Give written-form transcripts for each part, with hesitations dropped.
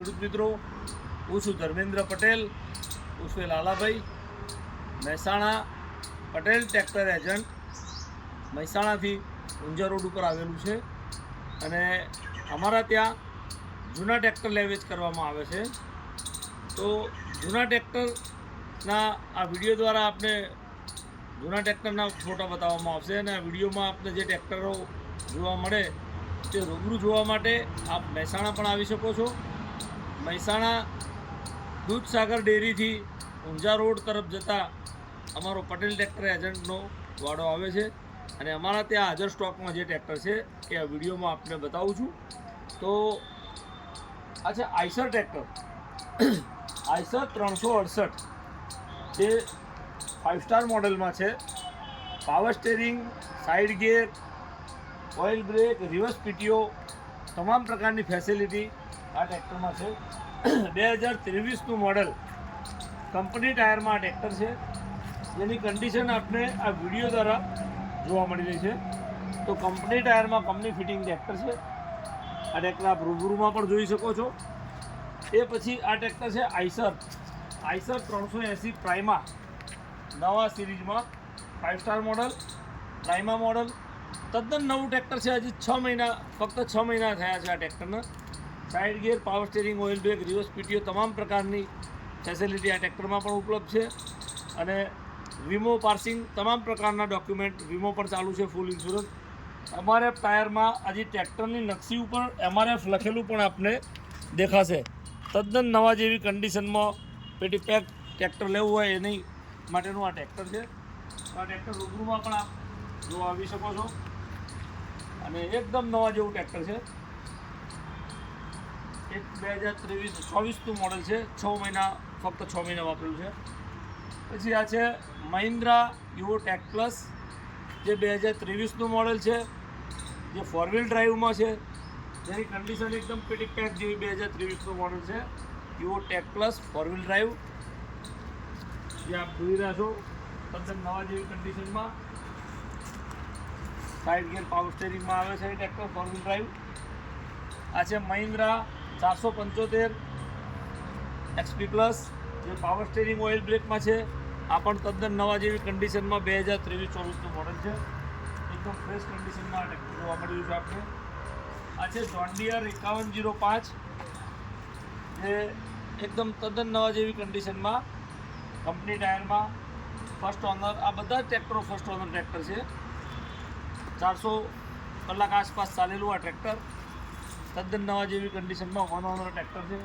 ખેડૂત મિત્રો, હું છું ધર્મેન્દ્ર પટેલ ઉર્ફે લાલાભાઈ, મહેસાણા પટેલ ટ્રેક્ટર એજન્ટ મહેસાણાથી ઊંઝા રોડ ઉપર આવેલું છે અને અમારા ત્યાં જૂના ટ્રેક્ટર લેવેચ કરવામાં આવે છે. તો જૂના ટ્રેક્ટરના આ વિડીયો દ્વારા આપને જૂના ટ્રેક્ટરના ફોટા બતાવવામાં આવશે અને આ વિડીયોમાં આપને જે ટ્રેક્ટરો જોવા મળે તે રૂબરૂ જોવા માટે આપ મહેસાણા પણ આવી શકો છો. મહેસાણા દૂધસાગર ડેરીથી ઊંઝા રોડ તરફ જતા અમારો પટેલ ટ્રેક્ટર એજન્ટનો વાડો આવે છે અને અમારા ત્યાં હાજર સ્ટોકમાં જે ટ્રેક્ટર છે એ આ વિડીયોમાં આપને બતાવું છું. તો આ છે આઈસર ટ્રેક્ટર, આઈસર 368 જે 5 સ્ટાર મોડેલમાં છે. Power steering, side gear, oil brake, reverse PTO તમામ પ્રકારની ફેસિલિટી આ ટ્રેક્ટરમાં છે. 2023નું મોડલ કંપની ટાયરમાં આ ટ્રેક્ટર છે, જેની કન્ડિશન આપને આ વિડીયો દ્વારા જોવા મળી રહી છે. તો કંપની ટાયરમાં કંપની ફિટિંગ ટ્રેક્ટર છે. આ ટ્રેક્ટર આપ રૂબરૂમાં પણ જોઈ શકો છો. એ પછી આ ટ્રેક્ટર છે આઈસર 380 પ્રાઇમા, નવા સિરીઝમાં 5 સ્ટાર મોડલ, પ્રાઇમા મોડલ. તદ્દન નવું ટ્રેક્ટર છે. હજી ફક્ત 6 મહિના થયા છે આ ટ્રેક્ટરના. Side gear, power steering, oil brake, reverse PTO તમામ પ્રકારની ફેસિલિટી આ ટ્રેક્ટરમાં પણ ઉપલબ્ધ છે અને વીમો, પાર્સિંગ તમામ પ્રકારના ડોક્યુમેન્ટ, વીમો પણ ચાલુ છે, ફૂલ ઇન્સ્યોરન્સ. એમઆરએફ ટાયરમાં આજે ટ્રેક્ટરની નકશી ઉપર એમઆરએફ લખેલું પણ આપને દેખાશે. તદ્દન નવા જેવી કન્ડિશનમાં પેટી પેક ટ્રેક્ટર લેવું હોય એની માટેનું આ ટ્રેક્ટર છે. આ ટ્રેક્ટર રૂબરૂમાં પણ આપ જોવા આવી શકો છો અને એકદમ નવા જેવું ટ્રેક્ટર છે. 2023-24નું મોડલ છે. 6 મહિના, ફક્ત 6 મહિના વાપરેલું છે. પછી આ છે મહિન્દ્રા યુવો ટેક પ્લસ, જે 2023નું મોડલ છે, જે 4 વ્હીલ ડ્રાઈવમાં છે, જેની કન્ડિશન એકદમ પેટી પેક જેવી 2023નું મોડલ છે. Yuvo tech plus 4 wheel drive જે આપ જોઈ રહ્યા છો, તદ્દન નવા જેવી કન્ડિશનમાં. સાઇડ ગિયર, પાવર સ્ટેરિંગમાં આવે છે એ ટ્રેક્ટર 4 વ્હીલ ડ્રાઈવ. આ છે મહિન્દ્રા 475 એક્સપી પ્લસ, જે પાવર સ્ટેરિંગ, ઓઇલ બ્રેકમાં છે. આ પણ તદ્દન નવા જેવી કન્ડિશનમાં 2023-24નું મોડલ છે. એકદમ ફ્રેશ કન્ડિશનમાં આ ટ્રેક્ટર જોવા મળી રહ્યું છે આપણે. આ છે જોન ડિયર 5105, જે એકદમ તદ્દન નવા જેવી કન્ડિશનમાં કંપની ટાયરમાં, ફર્સ્ટ ઓનર. આ બધા જ ટ્રેક્ટરો ફર્સ્ટ ઓનર ટ્રેક્ટર છે. 400 કલાક આસપાસ ચાલેલું આ ટ્રેક્ટર તદ્દન નવા જેવી કન્ડિશનમાં વન ઓનર ટ્રેક્ટર છે,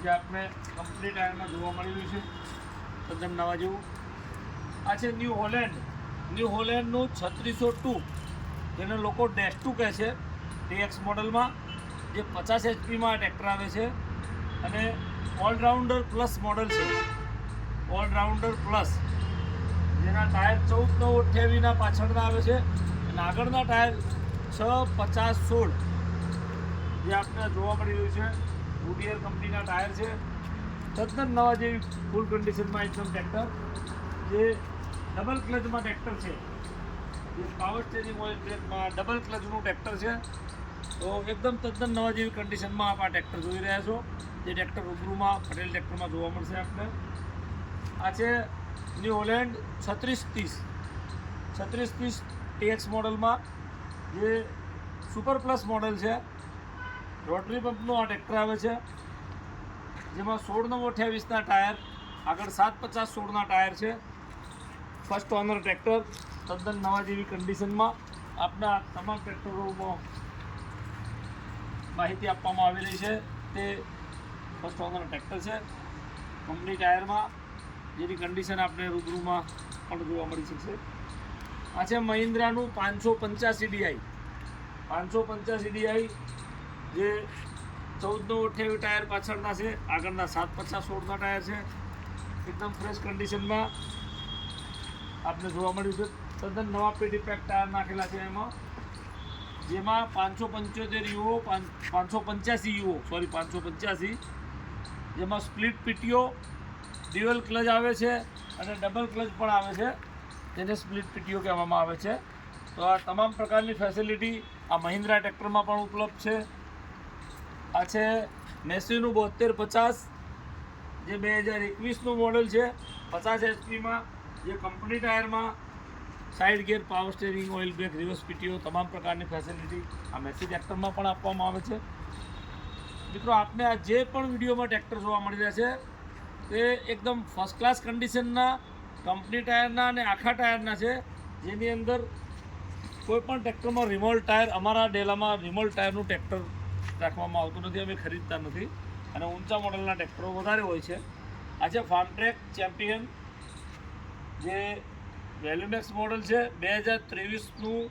જે આપણે કંપની ટાયરમાં જોવા મળી રહ્યું છે, તદ્દન નવા જેવું. આ છે ન્યૂ હોલેન્ડનું 3602, જેને લોકો ડેશ 2 કહે છે, ટીએક્સ મોડલમાં, જે 50 HP આ ટ્રેક્ટર આવે છે અને ઓલરાઉન્ડર પ્લસ મોડલ છે. ઓલરાઉન્ડર પ્લસ, જેના ટાયર 14-9-28 પાછળના આવે છે અને આગળના ટાયર 6-50-16 જે આપણે જોવા મળી રહ્યું છે. ગુડિયર કંપનીના ટાયર છે. તદ્દન નવા જેવી ફૂલ કન્ડિશનમાં એકદમ ટ્રેક્ટર, જે ડબલ ક્લચમાં ટ્રેક્ટર છે, જે પાવર સ્ટેરિંગ, ઓઇલ બ્રેકમાં ડબલ ક્લચનું ટ્રેક્ટર છે. તો એકદમ તદ્દન નવા જેવી કન્ડિશનમાં આપ આ ટ્રેક્ટર જોઈ રહ્યા છો, જે ટ્રેક્ટર રૂબરૂમાં પટેલ ટ્રેક્ટરમાં જોવા મળશે આપણે. આ છે ન્યૂ હોલેન્ડ 3630 ટીએક્સ મોડલમાં, જે સુપર પ્લસ મોડલ છે. રોટરી પંપનું આ ટ્રેક્ટર આવે છે, જેમાં 16-9-28 ટાયર, આગળ 750-16 ટાયર છે. ફર્સ્ટ ઓનર ટ્રેક્ટર, તદ્દન નવા જેવી કન્ડિશનમાં આપના તમામ ટ્રેક્ટરોમાં માહિતી આપવામાં આવેલી છે. તે ફર્સ્ટ ઓનર ટ્રેક્ટર છે કંપની ટાયરમાં, જેની કન્ડિશન આપણે રૂબરૂમાં પણ જોવા મળી શકશે. આ છે મહિન્દ્રાનું 585 DI, 585 DI, જે 14-9-28 ટાયર પાછળના છે, આગળના 750-16 ટાયર છે. એકદમ ફ્રેશ કન્ડિશનમાં આપને જોવા મળ્યું છે. તદ્દન નવા પેટી પેક ટાયર નાખેલા છે એમાં, જેમાં 585 યુઓ, જેમાં સ્પ્લિટ પીટીઓ, ડ્યુઅલ ક્લચ આવે છે અને ડબલ ક્લચ પણ આવે છે, જેને સ્પ્લિટ પીટીઓ કહેવામાં આવે છે. તો આ તમામ પ્રકારની ફેસિલિટી આ મહિન્દ્રા ટ્રેક્ટરમાં પણ ઉપલબ્ધ છે. આ છે મેસીનું 7250 જે 2021નું મોડલ છે, 50 એચપીમાં, જે કંપની ટાયરમાં side gear, power steering, oil brake, reverse PTO તમામ પ્રકારની ફેસિલિટી આ મેસી ટ્રેક્ટરમાં પણ આપવામાં આવે છે. મિત્રો, આપને આ જે પણ વિડીયોમાં ટ્રેક્ટર જોવા મળી રહ્યા છે તે એકદમ ફર્સ્ટ ક્લાસ કન્ડિશનના કંપની ટાયરના અને આખા ટાયરના છે, જેની અંદર કોઈ પણ ટ્રેક્ટરમાં રિમોલ્ડ ટાયર, અમારા ડેલામાં રિમોલ્ડ ટાયરનું ટ્રેક્ટર રાખવામાં આવતું નથી, અમે ખરીદતા નથી અને ઊંચા મોડલના ટ્રેક્ટરો વધારે હોય છે. આ છે ફાર્મટ્રેક ચેમ્પિયન જે વેલ્યુમેક્સ મોડલ છે, 2023નું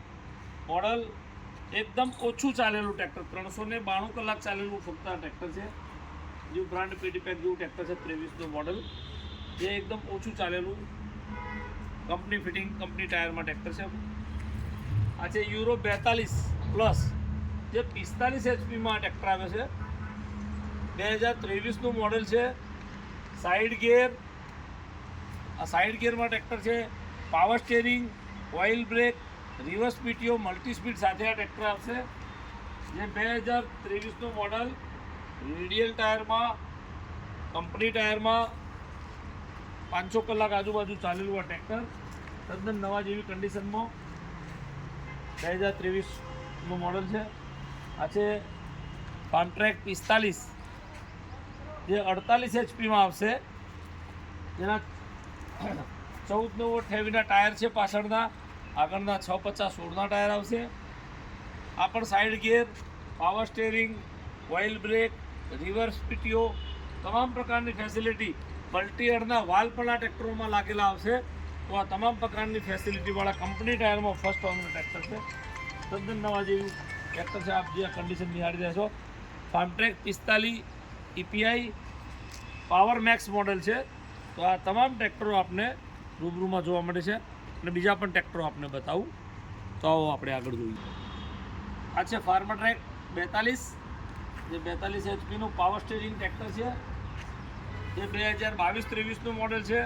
મોડલ, એકદમ ઓછું ચાલેલું ટ્રેક્ટર, 392 કલાક ચાલેલું ફક્ત આ ટ્રેક્ટર છે. જે બ્રાન્ડ પીડીપેક જેવું ટ્રેક્ટર છે, 23નું મોડલ, જે એકદમ ઓછું ચાલેલું કંપની ફિટિંગ, કંપની ટાયરમાં ટ્રેક્ટર છે. આ છે યુરો 42 પ્લસ જે 45 એચપીમાં ટ્રેક્ટર આવે છે, 2023નું મોડલ છે. સાઇડ ગિયર, આ સાઇડ ગિયરમાં ટ્રેક્ટર છે, power steering, oil brake, reverse PTO, multi speed સાથે આ ટ્રેક્ટર આવશે. જે 2023નું મોડલ, રેડિયલ ટાયરમાં, કંપની ટાયરમાં, 500 કલાક આજુબાજુ ચાલેલું આ ટ્રેક્ટર, તદ્દન નવા જેવી કન્ડિશનમાં 2023નું મોડલ છે. આ છે ફાર્મટ્રેક 45 જે 48 એચપીમાં આવશે, જેના 14 હેવીના ટાયર છે પાછળના, આગળના 650/16ના ટાયર આવશે. આ પણ side gear, power steering, oil brake, reverse PTO તમામ પ્રકારની ફેસિલિટી, મલ્ટી અડના વાલ પણ આ ટ્રેક્ટરોમાં લાગેલા આવશે. તો આ તમામ પ્રકારની ફેસિલિટીવાળા કંપની ટાયરમાં ફર્સ્ટ ઓનર ટ્રેક્ટર છે, તદ્દન નવા જેવું ટ્રેક્ટર છે. આપ જે કન્ડિશન નિહાળી રહ્યા છો, ફાર્મટ્રેક 45 EPI પાવર મેક્સ મોડલ છે. તો આ તમામ ટ્રેક્ટરો આપને રૂબરૂમાં જોવા મળે છે અને બીજા પણ ટ્રેક્ટરો આપને બતાવું. તો આવો આપણે આગળ જોઈએ. આ છે ફાર્મટ્રેક 42 જે 42 એચપીનું પાવર સ્ટેરિંગ ટ્રેક્ટર છે, જે 2022-23નું મોડલ છે,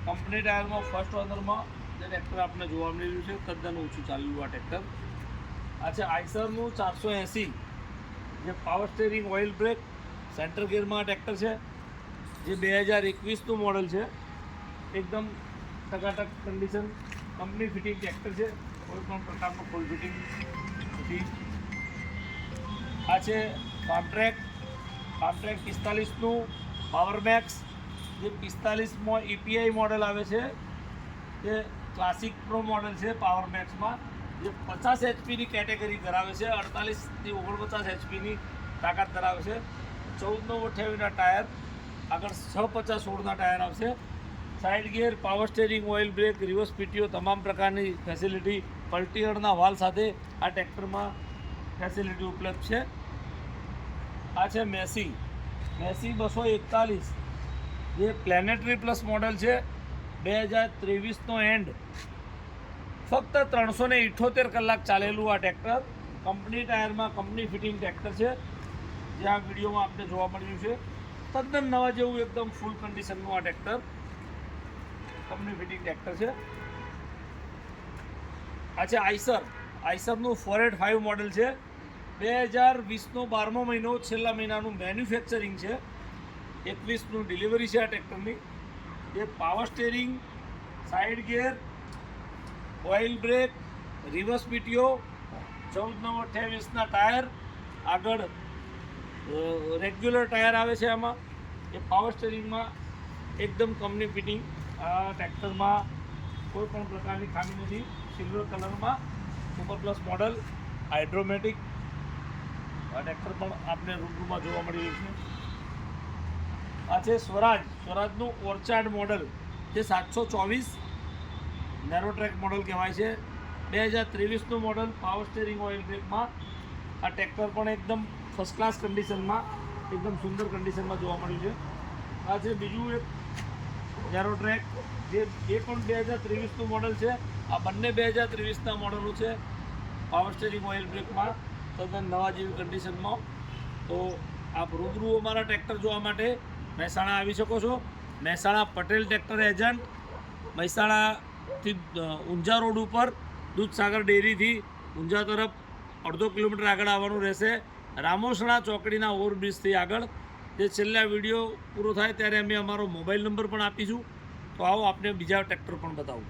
કંપની ટાયરમાં ફર્સ્ટ ઓનરમાં જે ટ્રેક્ટર આપણે જોવા મળી રહ્યું છે, તદ્દન ઓછું ચાલેલું આ ટ્રેક્ટર. આ છે આઈસરનું 480 જે power steering, oil brake, centre ગિયરમાં ટ્રેક્ટર છે, જે 2021નું મોડલ છે, એકદમ ટકાટક કન્ડિશન, કંપની ફિટિંગ ટ્રેક્ટર છે, કોઈ પણ પ્રકારનું ફૂલ ફિટિંગ નથી. આ છે ફાર્મટ્રેક 45નું પાવર મેક્સ જે 45માં EPI મોડલ આવે છે, જે ક્લાસિક પ્રો મોડલ છે પાવર મેક્સમાં, જે 50 એચપીની કેટેગરી ધરાવે છે, 48થી 49 એચપીની તાકાત ધરાવે છે. 14 હેવીના ટાયર, આગળ 650/16ના ટાયર આવશે. Side gear, power steering, oil brake, reverse PTO તમામ પ્રકારની ફેસિલિટી, પલ્ટીઅરના વાલ સાથે આ ટ્રેક્ટરમાં ફેસિલિટી ઉપલબ્ધ છે. આ છે મેસી 241 જે પ્લેનેટરી પ્લસ મોડલ છે, 2023નો એન્ડ, ફક્ત 378 કલાક ચાલેલું આ ટ્રેક્ટર, કંપની ટાયરમાં, કંપની ફિટિંગ ટ્રેક્ટર છે, જે આ વિડીયોમાં આપણે જોવા મળ્યું છે. તદ્દન નવા જેવું એકદમ ફૂલ કન્ડિશનનું આ ટ્રેક્ટર, કંપની ફિટિંગ ટ્રેક્ટર છે. આ છે આઈસરનું 485 મોડલ છે, 2020નો 12મો મહિનો, છેલ્લા મહિનાનું મેન્યુફેક્ચરિંગ છે, 21નું ડિલિવરી છે આ ટ્રેક્ટરની. જે power steering, side gear, oil brake, reverse PTO, 14/28ના ટાયર, આગળ રેગ્યુલર ટાયર આવે છે. આમાં એ પાવર સ્ટેરિંગમાં એકદમ કંપની ફિટિંગ, આ ટ્રેક્ટરમાં કોઈ પણ પ્રકારની ખામી નથી. સિલ્વર કલરમાં સુપર પ્લસ મોડલ, હાઇડ્રોમેટિક આ ટ્રેક્ટર પણ આપને રૂબરૂમાં જોવા મળી રહ્યું છે. આ છે સ્વરાજનું ઓર્ચાર્ડ મોડલ, જે 724 નેરો ટ્રેક મોડલ કહેવાય છે, 2023નું મોડલ, પાવર સ્ટેરિંગ, ઓઇલ બ્રેકમાં આ ટ્રેક્ટર પણ એકદમ ફર્સ્ટ ક્લાસ કન્ડિશનમાં, એકદમ સુંદર કન્ડિશનમાં જોવા મળ્યું છે. આ છે બીજું એક નેરો ટ્રેક, જે એ પણ 2023નું મોડલ છે. આ બંને 2023ના મોડલો છે, પાવર સ્ટેરિંગ, ઓઇલ બ્રેકમાં, તદ્દન નવા જેવી કન્ડિશનમાં. તો આપ રૂબરૂ અમારા ટ્રેક્ટર જોવા માટે મહેસાણા આવી શકો છો. મહેસાણા પટેલ ટ્રેક્ટર એજન્ટ, મહેસાણાથી ઊંઝા રોડ ઉપર દૂધસાગર ડેરીથી ઊંઝા તરફ 1.5 કિલોમીટર આગળ આવવાનું રહેશે રામોસણા ચોકડીના ઓવરબ્રિજથી આગળ. જે છેલ્લા વિડીયો પૂરો થાય ત્યારે અમે અમારો મોબાઈલ નંબર પણ આપીશું. તો આવો આપને બીજા ટ્રેક્ટર પણ બતાવું.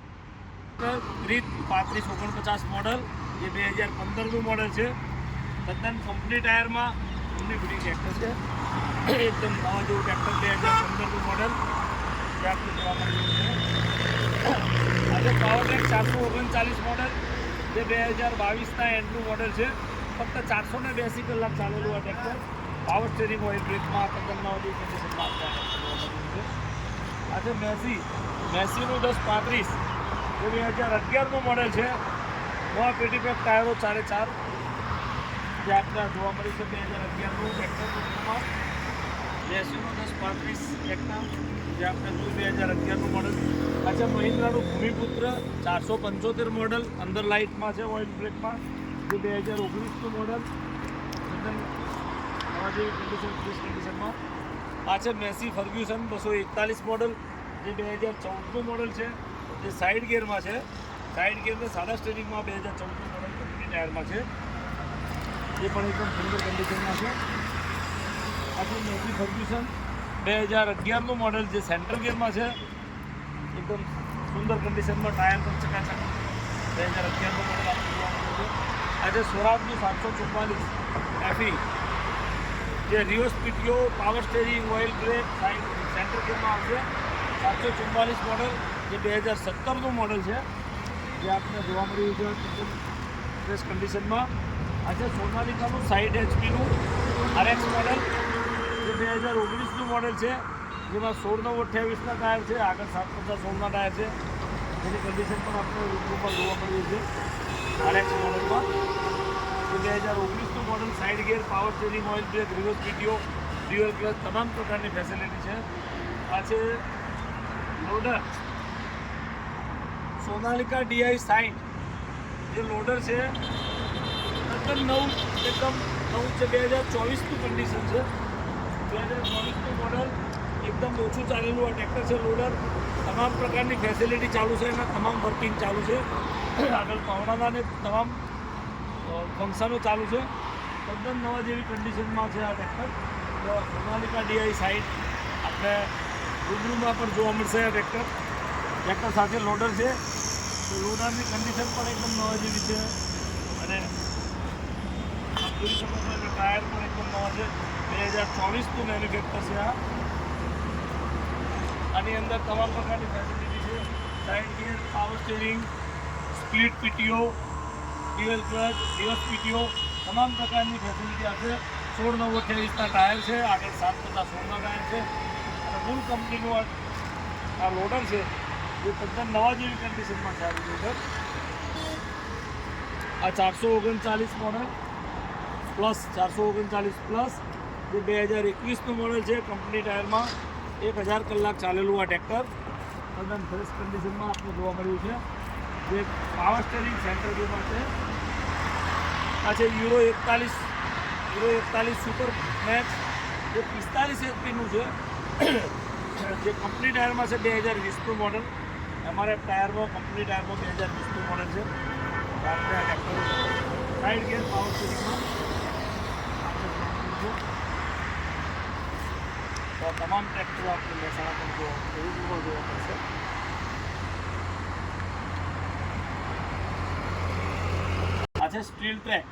ગ્રીત 3549 મોડલ, જે 2015નું મોડલ છે. તદ્દન કંપની ટાયરમાં કંપની ફિટિંગ ટ્રેક્ટર છે. એકદમ નવા જેવું ટ્રેક્ટર 2015નું મોડલ જે આપણે જોવા મળ્યું છે. આજે પાવરટેક 439 મોડલ, જે 2022ના એન્ડનું મોડલ છે. ફક્ત 480 કલાક ચાલેલું આ ટ્રેક્ટર. પાવર સ્ટેરિંગ ઓઇલ બ્રેકમાં તદ્દન નવા જેવી કન્ડિશનમાં આપણે આ ટ્રેક્ટર જોવા મળ્યું છે. આજે મેસીનું 1035, જે 2011નું મોડલ છે. નવા પેટી પેક ટાયરો 4x4 જે આપણે જોવા મળી છે. 2011નું ટ્રેક્ટર મેસીનું 1035 ટ્રેક્ટર જે આપણે જોયું 2011નું મોડલ. આજે મહિન્દ્રાનું ભૂમિપુત્ર 475 મોડલ, અંદર લાઇટમાં છે, ઓઇલ બ્રેકમાં, જે 2019નું મોડલ. નવા જેવી કન્ડિશનમાં. આ છે મેસી ફર્ગ્યુસન 241 મોડલ, જે 2014નું મોડલ છે. જે સાઇડ ગિયરમાં છે. સાઇડ ગિયરને સાદા સ્ટેરિંગમાં 2014નું મોડલ કંપની ટાયરમાં છે. એ પણ એકદમ સુંદર કન્ડિશનમાં છે. આ છે મેસી ફર્ગ્યુસન 2011નું મોડલ, જે સેન્ટ્રલ ગિયરમાં છે. એકદમ સુંદર કન્ડિશનમાં, ટાયર પણ ચકાચક 2011નું મોડલ આપણે જોવા મળ્યું છે. આજે સ્વરાજનું 744 એફી, જે reverse PTO, power steering, oil brake, side centre ગિયરમાં આવશે. 744 મોડલ, જે 2017નું મોડલ છે, જે આપણે જોવા મળ્યું છે ફ્રેશ કન્ડિશનમાં. આજે સોનાલિકાનું 60 HP-નું RX મોડલ, જે 2019નું મોડલ છે, જેમાં 16/28ના ટાયર છે. આગળ 7/16ના ટાયર છે. એની કન્ડિશન પણ આપણે રૂબરૂમાં જોવા મળ્યું છે RX મોડલમાં. જે 2019નું model, side gear, power steering, oil brake, reverse PTO, dual clutch, તમામ પ્રકારની ફેસિલિટી છે. આ છે લોડર સોનાલિકા DI 60, જે લોડર છે એકદમ નવું છે. 2024નું કન્ડિશન છે. 2024નું મોડલ, એકદમ ઓછું ચાલેલું આ ટ્રેક્ટર છે. લોડર તમામ પ્રકારની ફેસિલિટી ચાલુ છે, એના તમામ વર્કિંગ ચાલુ છે. આગળ પાવડાના ને તમામ ફંક્શનો ચાલુ છે. તદ્દન નવા જેવી કન્ડિશનમાં છે આ ટ્રેક્ટર. તો સોનાલિકા DI 60 આપણે રૂબરૂમાં પણ જોવા મળશે. આ ટ્રેક્ટર સાથે લોડર છે. તો લોડરની કન્ડિશન પણ એકદમ નવા જેવી છે. અને આપ જોઈ શકો છો કે ટાયર પણ એકદમ નવા છે. 2024નું મેન્યુફેક્ચર છે આ. આની અંદર તમામ પ્રકારની ફેસિલિટી છે. Side gear, power steering, split PTO, dual clutch, reverse PTO, તમામ પ્રકારની ફેસિલિટી આપશે. 16/28ના ટાયર છે. આગળ 7/16ના ટાયર છે. અને ફૂલ કંપનીનું આ લોડર છે, જે તદ્દન નવા જેવી કન્ડિશનમાં ચાલી રહ્યું છે. આ 439 મોડલ પ્લસ 439 પ્લસ, જે 2021નું મોડલ છે. કંપની ટાયરમાં 1000 કલાક ચાલેલું આ ટ્રેક્ટર તદ્દન ફ્રેશ કન્ડિશનમાં આપણે જોવા મળ્યું છે. જે પાવર સ્ટેરિંગ સેન્ટર ગિયરમાં છે. આ છે યુરો 41 સુપર મેક્સ, જે 45 HP-નું છે. જે કંપની ટાયરમાં છે. 2020નું મોડલ. અમારે ટાયરમાં કંપની ટાયરમાં 2020નું મોડલ છે. આપણે આ ટ્રેક્ટર સાઇડ ગિયર, પાવર સ્ટેરિંગમાં તો તમામ ટ્રેક્ટરો આપણે મહેસાણા પણ જોવા મળશે. આ છે સ્ટીલ ટ્રેક,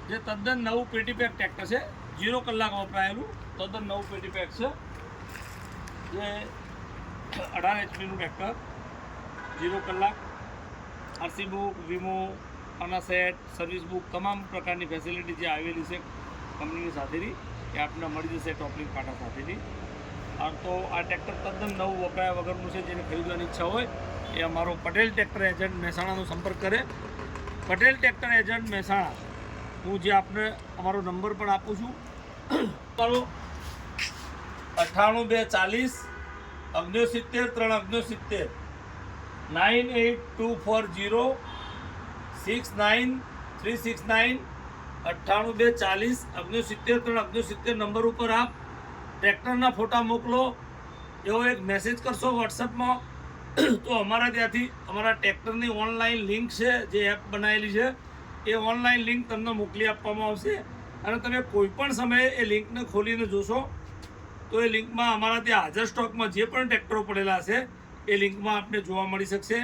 જે તદ્દન નવું પેટી પેક ટ્રેક્ટર છે. 0 કલાક વપરાયેલું તદ્દન નવું પેટી પેક છે. જે 18 HP-નું ટ્રેક્ટર, 0 કલાક, RC બુક, વીમો, આના સેટ, સર્વિસ બુક, તમામ પ્રકારની ફેસિલિટી જે આવેલી છે કંપનીની સાથેની, એ આપણને મળી જશે ટોપલિંગ પાટા સાથેની. તો આ ટ્રેક્ટર તદ્દન નવું વપરાયા વગરનું છે. જેને ખરીદવાની ઈચ્છા હોય એ અમારો પટેલ ટ્રેક્ટર એજન્ટ મહેસાણાનો સંપર્ક કરે. પટેલ ટ્રેક્ટર એજન્ટ મહેસાણા, હું જે આપને અમારો નંબર પણ આપું છું. 98 240 69 98240 69369 98 240 69 નંબર ઉપર આપ ટ્રેક્ટરના ફોટા મોકલો. એવો એક મેસેજ કરશો વોટ્સઅપમાં, તો અમારા ત્યાંથી અમારા ટ્રેક્ટરની ઓનલાઈન લિંક છે, જે એપ બનાવેલી છે, એ ઓનલાઈન લિંક તમને મોકલી આપવામાં આવશે. અને તમે કોઈ પણ સમયે એ લિંકને ખોલીને જોશો તો એ લિંકમાં અમારા ત્યાં હાજર સ્ટોકમાં જે પણ ટ્રેક્ટરો પડેલા હશે એ લિંકમાં આપને જોવા મળી શકશે.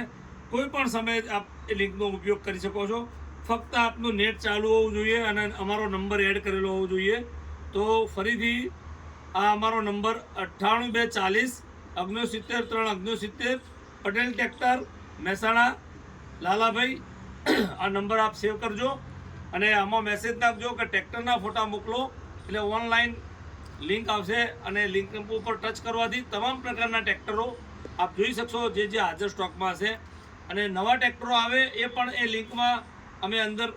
કોઈ પણ સમયે આપ એ લિંકનો ઉપયોગ કરી શકો છો. ફક્ત આપનું નેટ ચાલુ હોવું જોઈએ અને અમારો નંબર એડ કરેલો હોવો જોઈએ. તો ફરીથી આ અમારો નંબર 98240 69 પટેલ ટ્રેક્ટર મહેસાણા લાલાભાઈ. આ નંબર આપ સેવ કરજો અને આમાં મેસેજ નાખજો કે ટ્રેક્ટરના ફોટા મોકલો, એટલે ઓનલાઈન લિંક આવશે અને લિંક ઉપર ટચ કરવાથી તમામ પ્રકારના ટ્રેક્ટરો આપ જોઈ શકશો જે હાજર સ્ટોકમાં હશે. અને નવા ટ્રેક્ટરો આવે એ પણ એ લિંકમાં અમે અંદર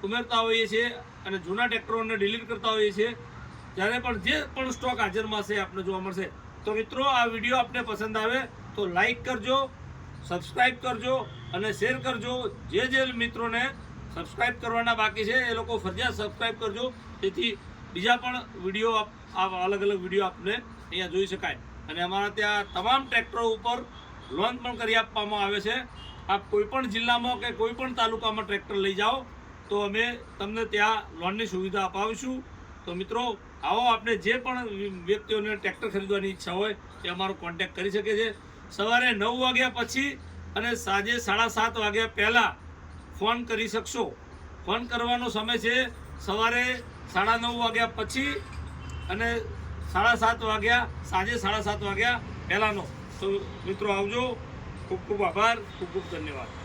ઉમેરતા હોઈએ છીએ અને જૂના ટ્રેક્ટરોને ડિલીટ કરતા હોઈએ છીએ. જ્યારે પણ જે પણ સ્ટોક હાજરમાં હશે આપને જોવા મળશે. તો મિત્રો, આ વિડીયો આપને પસંદ આવે તો લાઈક કરજો, સબસ્ક્રાઈબ કરજો અને શેર કરજો. જે મિત્રોને સબસ્ક્રાઈબ કરવાના બાકી છે એ લોકો ફરજિયાત સબસ્ક્રાઈબ કરજો, જેથી બીજા પણ વિડીયો અલગ અલગ વિડીયો આપને અહીંયા જોઈ શકાય. અને અમારા ત્યાં તમામ ટ્રેક્ટરો ઉપર લોન પણ કરી આપવામાં આવે છે. આપ કોઈપણ જિલ્લામાં કે કોઈપણ તાલુકામાં ટ્રેક્ટર લઈ જાઓ તો અમે તમને ત્યાં લોનની સુવિધા અપાવીશું. તો મિત્રો, આવો આપણે જે પણ વ્યક્તિઓને ટ્રેક્ટર ખરીદવાની ઈચ્છા હોય એ અમારો કોન્ટેક્ટ કરી શકે છે. સવારે 9 વાગ્યા પછી અને સાંજે 7:30 વાગ્યા પહેલાં ફોન કરી શકશો. ફોન કરવાનો સમય છે સવારે 9:30 વાગ્યા પછી અને 7:30 વાગ્યા સાંજે 7:30 વાગ્યા પહેલાંનો. તો મિત્રો આવજો. ખૂબ ખૂબ આભાર, ખૂબ ખૂબ ધન્યવાદ.